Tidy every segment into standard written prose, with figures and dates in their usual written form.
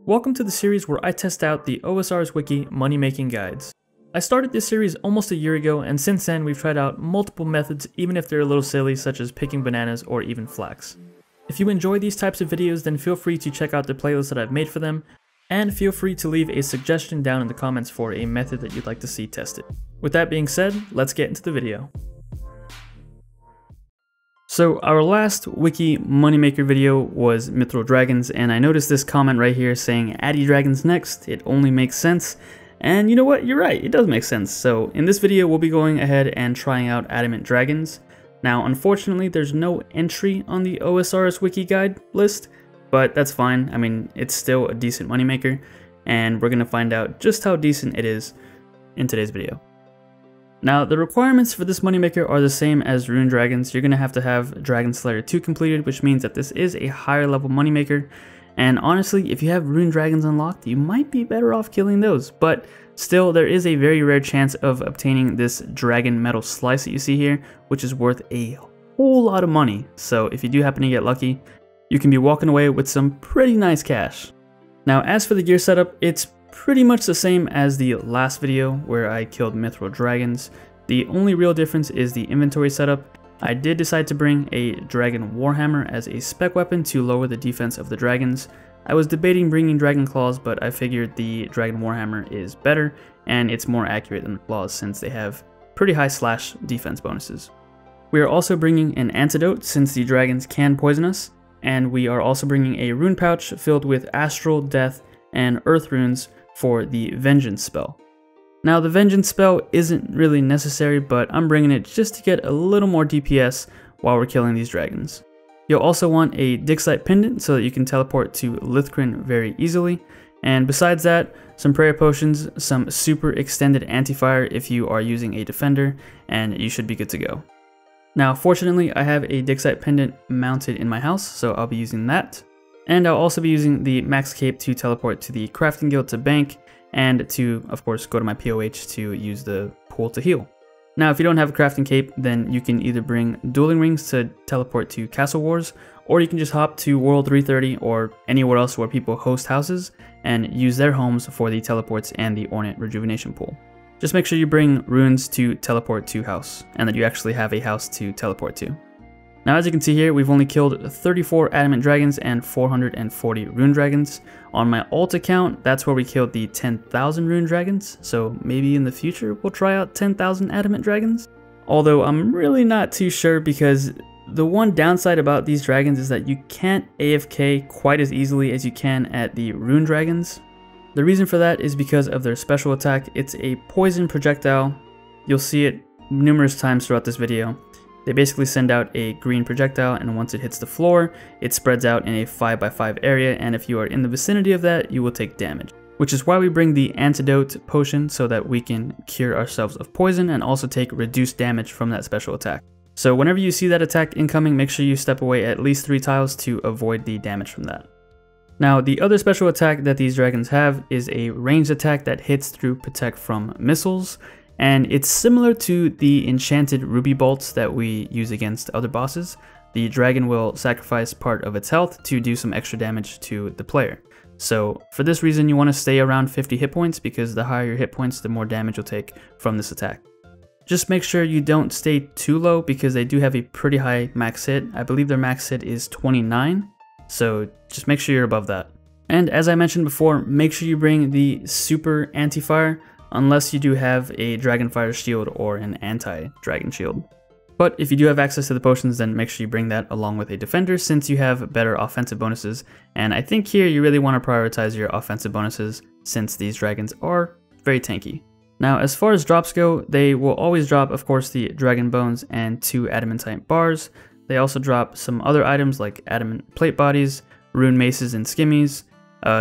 Welcome to the series where I test out the OSRS Wiki money-making guides. I started this series almost a year ago, and since then we've tried out multiple methods even if they're a little silly, such as picking bananas or even flax. If you enjoy these types of videos, then feel free to check out the playlist that I've made for them, and feel free to leave a suggestion down in the comments for a method that you'd like to see tested. With that being said, let's get into the video. So our last wiki moneymaker video was Mithril Dragons, and I noticed this comment right here saying Addy Dragons next, it only makes sense. And you know what, you're right, it does make sense. So in this video we'll be going ahead and trying out Adamant Dragons. Now unfortunately there's no entry on the OSRS Wiki guide list, but that's fine. I mean, it's still a decent moneymaker, and we're going to find out just how decent it is in today's video. Now, the requirements for this moneymaker are the same as Rune Dragons. You're going to have Dragon Slayer 2 completed, which means that this is a higher level moneymaker. And honestly, if you have Rune Dragons unlocked, you might be better off killing those. But still, there is a very rare chance of obtaining this Dragon Metal Slice that you see here, which is worth a whole lot of money. So if you do happen to get lucky, you can be walking away with some pretty nice cash. Now, as for the gear setup, it's pretty much the same as the last video where I killed Mithril Dragons. The only real difference is the inventory setup. I did decide to bring a Dragon Warhammer as a spec weapon to lower the defense of the dragons. I was debating bringing Dragon Claws, but I figured the Dragon Warhammer is better and it's more accurate than the Claws since they have pretty high slash defense bonuses. We are also bringing an antidote since the dragons can poison us, and we are also bringing a rune pouch filled with Astral, Death, and Earth runes for the Vengeance spell. Now the Vengeance spell isn't really necessary, but I'm bringing it just to get a little more DPS while we're killing these dragons. You'll also want a Dixite pendant so that you can teleport to Lithcrin very easily, and besides that, some prayer potions, some super extended anti-fire if you are using a defender, and you should be good to go. Now fortunately I have a Dixite pendant mounted in my house, so I'll be using that. And I'll also be using the Max Cape to teleport to the Crafting Guild to bank, and to, of course, go to my POH to use the pool to heal. Now, if you don't have a Crafting Cape, then you can either bring Dueling Rings to teleport to Castle Wars, or you can just hop to World 330 or anywhere else where people host houses, and use their homes for the teleports and the Ornate Rejuvenation pool. Just make sure you bring runes to teleport to house, and that you actually have a house to teleport to. Now, as you can see here, we've only killed 34 Adamant Dragons and 440 Rune Dragons. On my alt account, that's where we killed the 10,000 Rune Dragons, so maybe in the future we'll try out 10,000 Adamant Dragons. Although I'm really not too sure, because the one downside about these dragons is that you can't AFK quite as easily as you can at the Rune Dragons. The reason for that is because of their special attack. It's a poison projectile. You'll see it numerous times throughout this video. They basically send out a green projectile, and once it hits the floor, it spreads out in a 5x5 area, and if you are in the vicinity of that, you will take damage. Which is why we bring the antidote potion, so that we can cure ourselves of poison and also take reduced damage from that special attack. So whenever you see that attack incoming, make sure you step away at least 3 tiles to avoid the damage from that. Now, the other special attack that these dragons have is a ranged attack that hits through protect from missiles. And it's similar to the enchanted ruby bolts that we use against other bosses. The dragon will sacrifice part of its health to do some extra damage to the player. So for this reason, you want to stay around 50 hit points, because the higher your hit points, the more damage you'll take from this attack. Just make sure you don't stay too low, because they do have a pretty high max hit. I believe their max hit is 29, so just make sure you're above that. And as I mentioned before, make sure you bring the super anti-fire, unless you do have a Dragonfire shield or an anti-dragon shield. But if you do have access to the potions, then make sure you bring that along with a defender, since you have better offensive bonuses. And I think here you really want to prioritize your offensive bonuses, since these dragons are very tanky. Now, as far as drops go, they will always drop, of course, the Dragon Bones and 2 Adamantite bars. They also drop some other items like Adamant Plate Bodies, Rune Maces and Skimmies,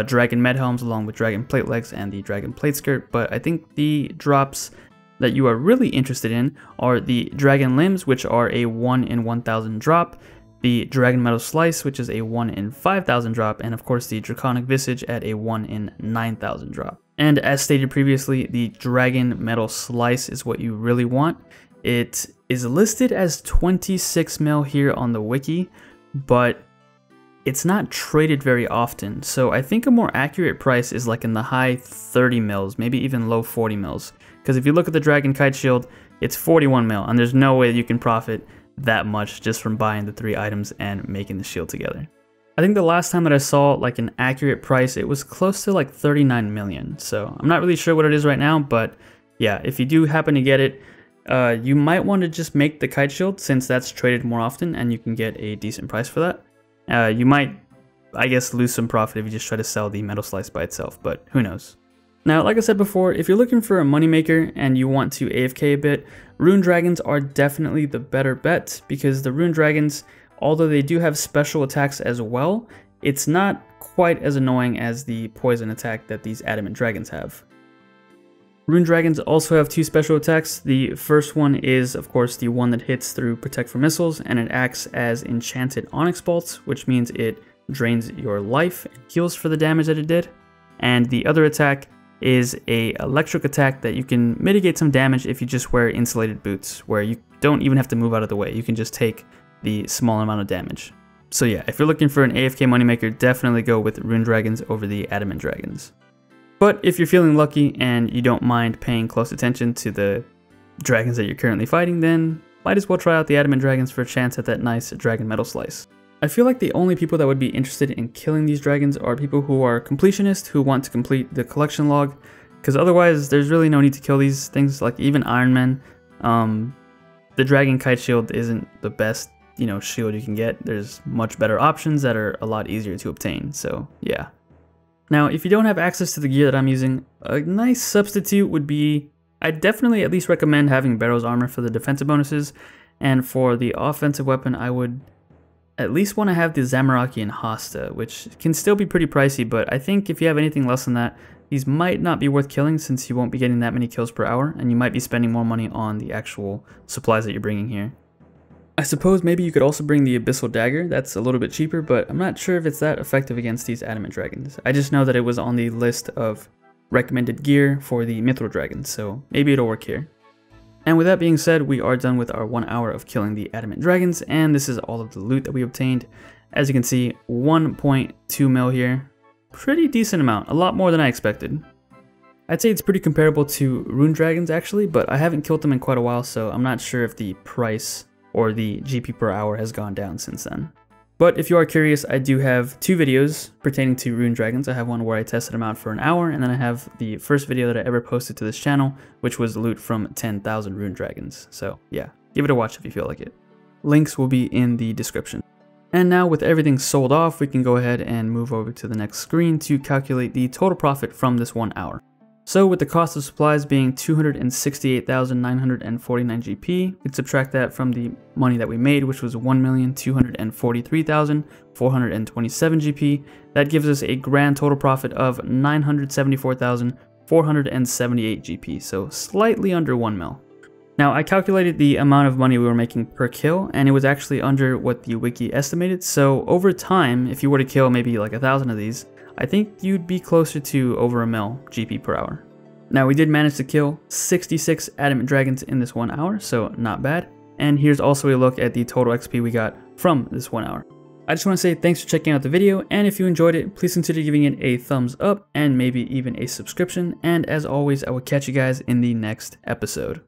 Dragon Med Helms along with Dragon Plate Legs and the Dragon Plate Skirt, but I think the drops that you are really interested in are the Dragon Limbs, which are a 1 in 1,000 drop, the Dragon Metal Slice, which is a 1 in 5,000 drop, and of course the Draconic Visage at a 1 in 9,000 drop. And as stated previously, the Dragon Metal Slice is what you really want. It is listed as 26 mil here on the wiki, but it's not traded very often. So I think a more accurate price is like in the high 30 mils, maybe even low 40 mils. Because if you look at the Dragon Kite Shield, it's 41 mil, and there's no way you can profit that much just from buying the 3 items and making the shield together. I think the last time that I saw like an accurate price, it was close to like 39 million. So I'm not really sure what it is right now, but yeah, if you do happen to get it, you might want to just make the kite shield since that's traded more often and you can get a decent price for that. You might, I guess, lose some profit if you just try to sell the metal slice by itself, but who knows. Now, like I said before, if you're looking for a moneymaker and you want to AFK a bit, Rune Dragons are definitely the better bet because the Rune Dragons, although they do have special attacks as well, it's not quite as annoying as the poison attack that these Adamant Dragons have. Rune Dragons also have 2 special attacks. The first one is, of course, the one that hits through Protect from Missiles, and it acts as Enchanted Onyx Bolts, which means it drains your life and heals for the damage that it did. And the other attack is a electric attack that you can mitigate some damage if you just wear insulated boots, where you don't even have to move out of the way. You can just take the small amount of damage. So yeah, if you're looking for an AFK moneymaker, definitely go with Rune Dragons over the Adamant Dragons. But if you're feeling lucky and you don't mind paying close attention to the dragons that you're currently fighting, then might as well try out the Adamant Dragons for a chance at that nice Dragon Metal Slice. I feel like the only people that would be interested in killing these dragons are people who are completionists who want to complete the collection log, because otherwise there's really no need to kill these things. Like even Iron Man, the Dragon Kite Shield isn't the best, shield you can get. There's much better options that are a lot easier to obtain, so yeah. Now, if you don't have access to the gear that I'm using, a nice substitute would be, I'd definitely at least recommend having Barrow's Armor for the defensive bonuses, and for the offensive weapon, I would at least want to have the Zamorak and Hosta, which can still be pretty pricey, but I think if you have anything less than that, these might not be worth killing since you won't be getting that many kills per hour, and you might be spending more money on the actual supplies that you're bringing here. I suppose maybe you could also bring the Abyssal Dagger. That's a little bit cheaper, but I'm not sure if it's that effective against these Adamant Dragons. I just know that it was on the list of recommended gear for the Mithril Dragons, so maybe it'll work here. And with that being said, we are done with our 1 hour of killing the Adamant Dragons, and this is all of the loot that we obtained. As you can see, 1.2 mil here. Pretty decent amount, a lot more than I expected. I'd say it's pretty comparable to Rune Dragons actually, but I haven't killed them in quite a while, so I'm not sure if the price or the GP per hour has gone down since then. But if you are curious, I do have 2 videos pertaining to Rune Dragons. I have one where I tested them out for an hour, and then I have the first video that I ever posted to this channel, which was loot from 10,000 Rune Dragons. So yeah, give it a watch if you feel like it. Links will be in the description. And now with everything sold off, we can go ahead and move over to the next screen to calculate the total profit from this 1 hour. So with the cost of supplies being 268,949 GP, we'd subtract that from the money that we made, which was 1,243,427 GP. That gives us a grand total profit of 974,478 GP, so slightly under 1 mil. Now I calculated the amount of money we were making per kill, and it was actually under what the wiki estimated. So over time, if you were to kill maybe like 1,000 of these, I think you'd be closer to over a mil GP per hour. Now we did manage to kill 66 Adamant Dragons in this 1 hour, so not bad. And here's also a look at the total XP we got from this 1 hour. I just want to say thanks for checking out the video, and if you enjoyed it, please consider giving it a thumbs up and maybe even a subscription. And as always, I will catch you guys in the next episode.